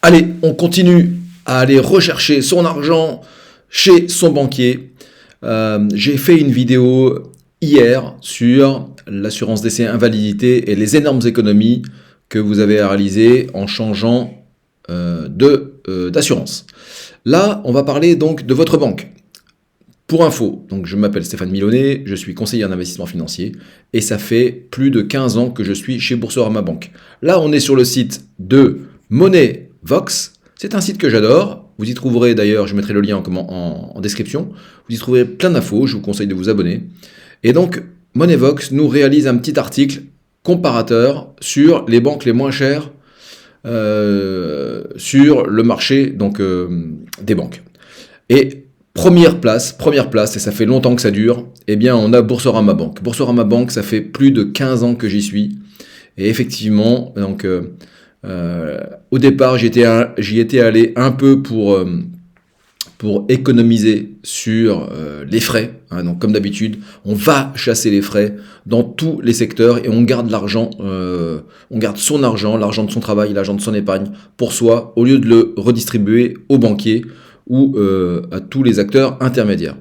Allez, on continue à aller rechercher son argent chez son banquier. J'ai fait une vidéo hier sur l'assurance décès invalidité et les énormes économies que vous avez à réaliser en changeant d'assurance. Là, on va parler donc de votre banque. Pour info, donc je m'appelle Stéphane Milonnet, je suis conseiller en investissement financier et ça fait plus de 15 ans que je suis chez Boursorama Banque. Là, on est sur le site de Moneyvox. C'est un site que j'adore. Vous y trouverez d'ailleurs, je mettrai le lien en description. Vous y trouverez plein d'infos, je vous conseille de vous abonner. Et donc, Moneyvox nous réalise un petit article comparateur sur les banques les moins chères sur le marché donc, des banques. Et première place, et ça fait longtemps que ça dure, eh bien on a Boursorama Banque. Boursorama Banque, ça fait plus de 15 ans que j'y suis. Et effectivement, donc, au départ, j'y étais allé un peu pour économiser sur les frais. Hein, donc comme d'habitude, on va chasser les frais dans tous les secteurs et on garde l'argent, on garde son argent, l'argent de son travail, l'argent de son épargne pour soi, au lieu de le redistribuer aux banquiers ou à tous les acteurs intermédiaires.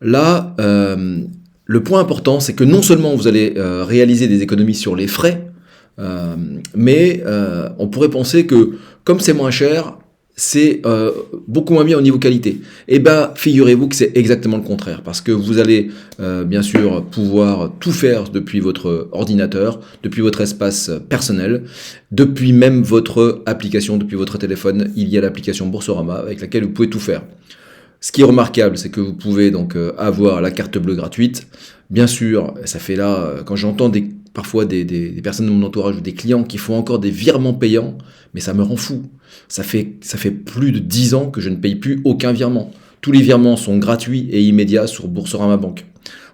Là, le point important, c'est que non seulement vous allez réaliser des économies sur les frais, mais on pourrait penser que comme c'est moins cher, c'est beaucoup moins bien au niveau qualité. Eh bien, figurez-vous que c'est exactement le contraire, parce que vous allez bien sûr pouvoir tout faire depuis votre ordinateur, depuis votre espace personnel, depuis même votre application, depuis votre téléphone. Il y a l'application Boursorama avec laquelle vous pouvez tout faire. Ce qui est remarquable, c'est que vous pouvez donc avoir la carte bleue gratuite. Bien sûr, ça fait là, quand j'entends parfois des personnes de mon entourage ou des clients qui font encore des virements payants, mais ça me rend fou. Ça fait plus de 10 ans que je ne paye plus aucun virement. Tous les virements sont gratuits et immédiats sur Boursorama Banque.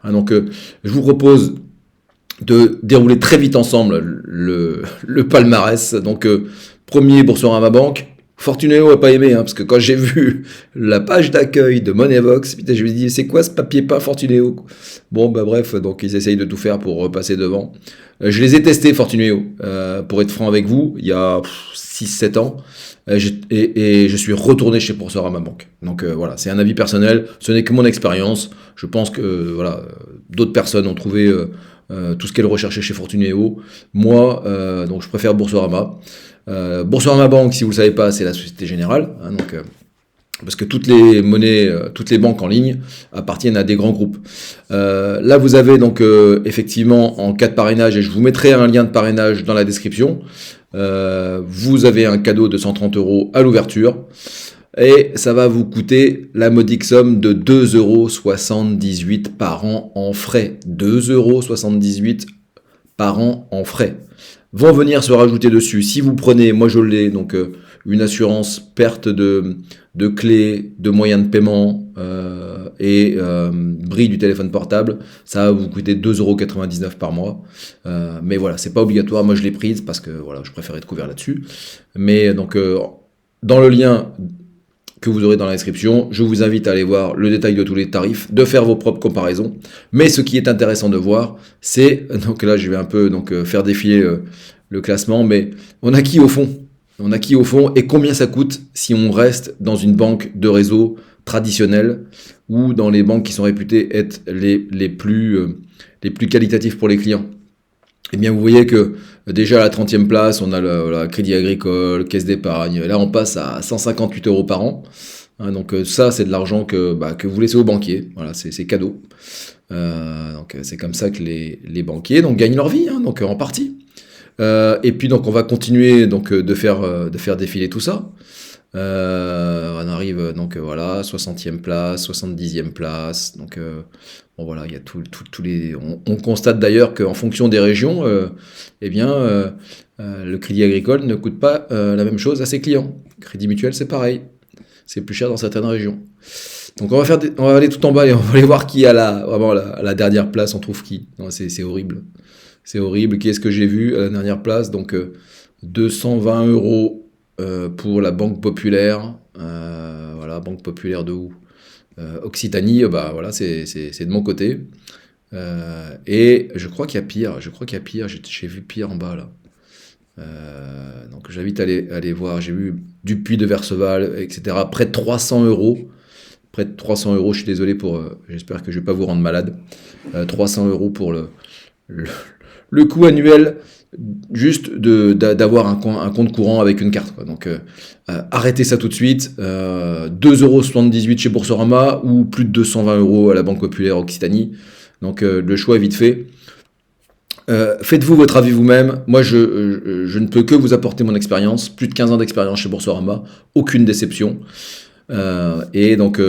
Hein, donc, je vous propose de dérouler très vite ensemble le palmarès. Donc, premier Boursorama Banque. Fortunéo n'a pas aimé, hein, parce que quand j'ai vu la page d'accueil de Moneyvox, putain, je me suis dit, c'est quoi ce papier peint Fortunéo? Bon, bah bref, donc ils essayent de tout faire pour repasser devant. Je les ai testés, Fortunéo, pour être franc avec vous, il y a 6-7 ans, et je suis retourné chez Boursorama Banque. Donc voilà, c'est un avis personnel, ce n'est que mon expérience. Je pense que voilà, d'autres personnes ont trouvé tout ce qu'elles recherchaient chez Fortunéo. Moi, donc je préfère Boursorama. Boursorama Banque, si vous ne le savez pas, c'est la Société Générale, hein, donc, parce que toutes les monnaies, toutes les banques en ligne appartiennent à des grands groupes. Là, vous avez donc effectivement en cas de parrainage, et je vous mettrai un lien de parrainage dans la description, vous avez un cadeau de 130 € à l'ouverture, et ça va vous coûter la modique somme de 2,78 € par an en frais. 2,78 € par an en frais. Vont venir se rajouter dessus, si vous prenez, moi je l'ai, donc une assurance perte de clés, de moyens de paiement et bris du téléphone portable, ça va vous coûter 2,99 € par mois. Mais voilà, c'est pas obligatoire, moi je l'ai prise parce que voilà, je préfère être couvert là-dessus. Mais donc dans le lien que vous aurez dans la description, je vous invite à aller voir le détail de tous les tarifs, de faire vos propres comparaisons. Mais ce qui est intéressant de voir, c'est, donc là je vais un peu faire défiler le classement, mais on a qui au fond? On a qui au fond et combien ça coûte si on reste dans une banque de réseau traditionnelle ou dans les banques qui sont réputées être les plus qualitatives pour les clients? Eh bien, vous voyez que déjà à la 30e place, on a le Crédit Agricole, Caisse d'épargne. Là, on passe à 158 € par an. Hein, donc ça, c'est de l'argent que vous laissez aux banquiers. Voilà, c'est cadeau. Donc c'est comme ça que les banquiers donc, gagnent leur vie, hein, donc en partie. Et puis donc on va continuer donc de faire défiler tout ça. On arrive donc voilà 60e place, 70e place. Donc bon voilà, il y a tous les. On constate d'ailleurs qu'en fonction des régions, eh bien le Crédit Agricole ne coûte pas la même chose à ses clients. Crédit Mutuel, c'est pareil. C'est plus cher dans certaines régions. Donc on va aller tout en bas et on va aller voir qui a la dernière place. On trouve qui? Non, c'est horrible. C'est horrible. Qui est-ce que j'ai vu à la dernière place? Donc 220 € pour la Banque Populaire. Voilà, Banque Populaire de où? Occitanie. Bah voilà, c'est de mon côté. Et je crois qu'il y a pire. J'ai vu pire en bas là. Donc j'invite à aller voir. J'ai vu Dupuis de Verceval, etc. Près de 300 euros. Près de 300 euros, je suis désolé pour... j'espère que je ne vais pas vous rendre malade. 300 euros pour le coût annuel juste d'avoir un compte courant avec une carte, quoi. Donc arrêtez ça tout de suite. 2,78 € chez Boursorama ou plus de 220 € à la Banque Populaire Occitanie. Donc le choix est vite fait. Faites-vous votre avis vous-même. Moi, je ne peux que vous apporter mon expérience. Plus de 15 ans d'expérience chez Boursorama. Aucune déception. Et donc,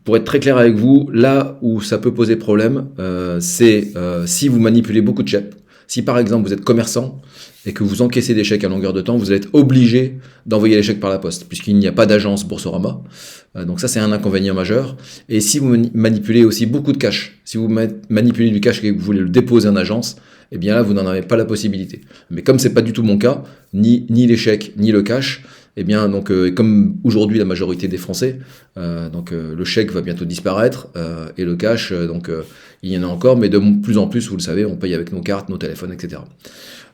pour être très clair avec vous, là où ça peut poser problème, c'est si vous manipulez beaucoup de chèques. Si par exemple vous êtes commerçant et que vous encaissez des chèques à longueur de temps, vous allez être obligé d'envoyer les chèques par la poste, puisqu'il n'y a pas d'agence Boursorama. Donc ça, c'est un inconvénient majeur. Et si vous manipulez aussi beaucoup de cash, si vous manipulez du cash et que vous voulez le déposer en agence, eh bien là, vous n'en avez pas la possibilité. Mais comme c'est pas du tout mon cas, ni les chèques, ni le cash, eh bien, donc, comme aujourd'hui la majorité des Français, le chèque va bientôt disparaître et le cash, il y en a encore, mais de plus en plus, vous le savez, on paye avec nos cartes, nos téléphones, etc.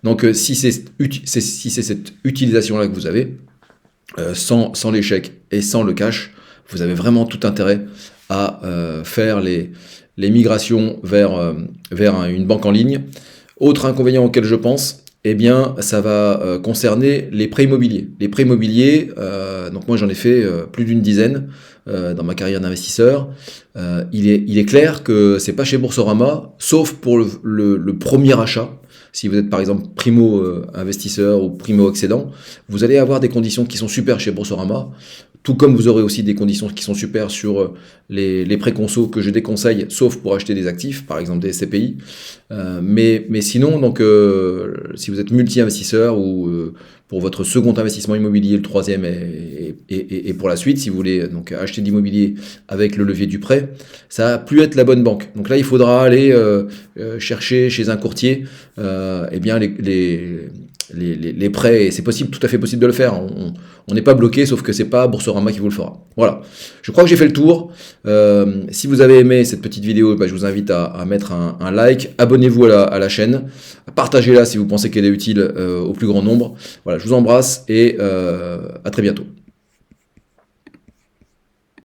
Donc, si c'est cette utilisation-là que vous avez, sans les chèques et sans le cash, vous avez vraiment tout intérêt à faire les migrations vers une banque en ligne. Autre inconvénient auquel je pense, eh bien, ça va concerner les prêts immobiliers. Les prêts immobiliers, donc moi j'en ai fait plus d'une dizaine dans ma carrière d'investisseur. Il est clair que c'est pas chez Boursorama, sauf pour le premier achat. Si vous êtes par exemple primo-investisseur ou primo-accédant, vous allez avoir des conditions qui sont super chez Boursorama, tout comme vous aurez aussi des conditions qui sont super sur les prêts conso que je déconseille, sauf pour acheter des actifs, par exemple des SCPI. Mais sinon, donc, si vous êtes multi-investisseur ou pour votre second investissement immobilier, le troisième et pour la suite, si vous voulez donc acheter de l'immobilier avec le levier du prêt, ça va plus être la bonne banque. Donc là, il faudra aller chercher chez un courtier eh bien les prêts, et c'est possible, tout à fait possible de le faire. On n'est pas bloqué, sauf que c'est pas Boursorama qui vous le fera. Voilà. Je crois que j'ai fait le tour. Si vous avez aimé cette petite vidéo, je vous invite à mettre un like. Abonnez-vous à la chaîne. Partagez-la si vous pensez qu'elle est utile au plus grand nombre. Voilà, je vous embrasse et à très bientôt.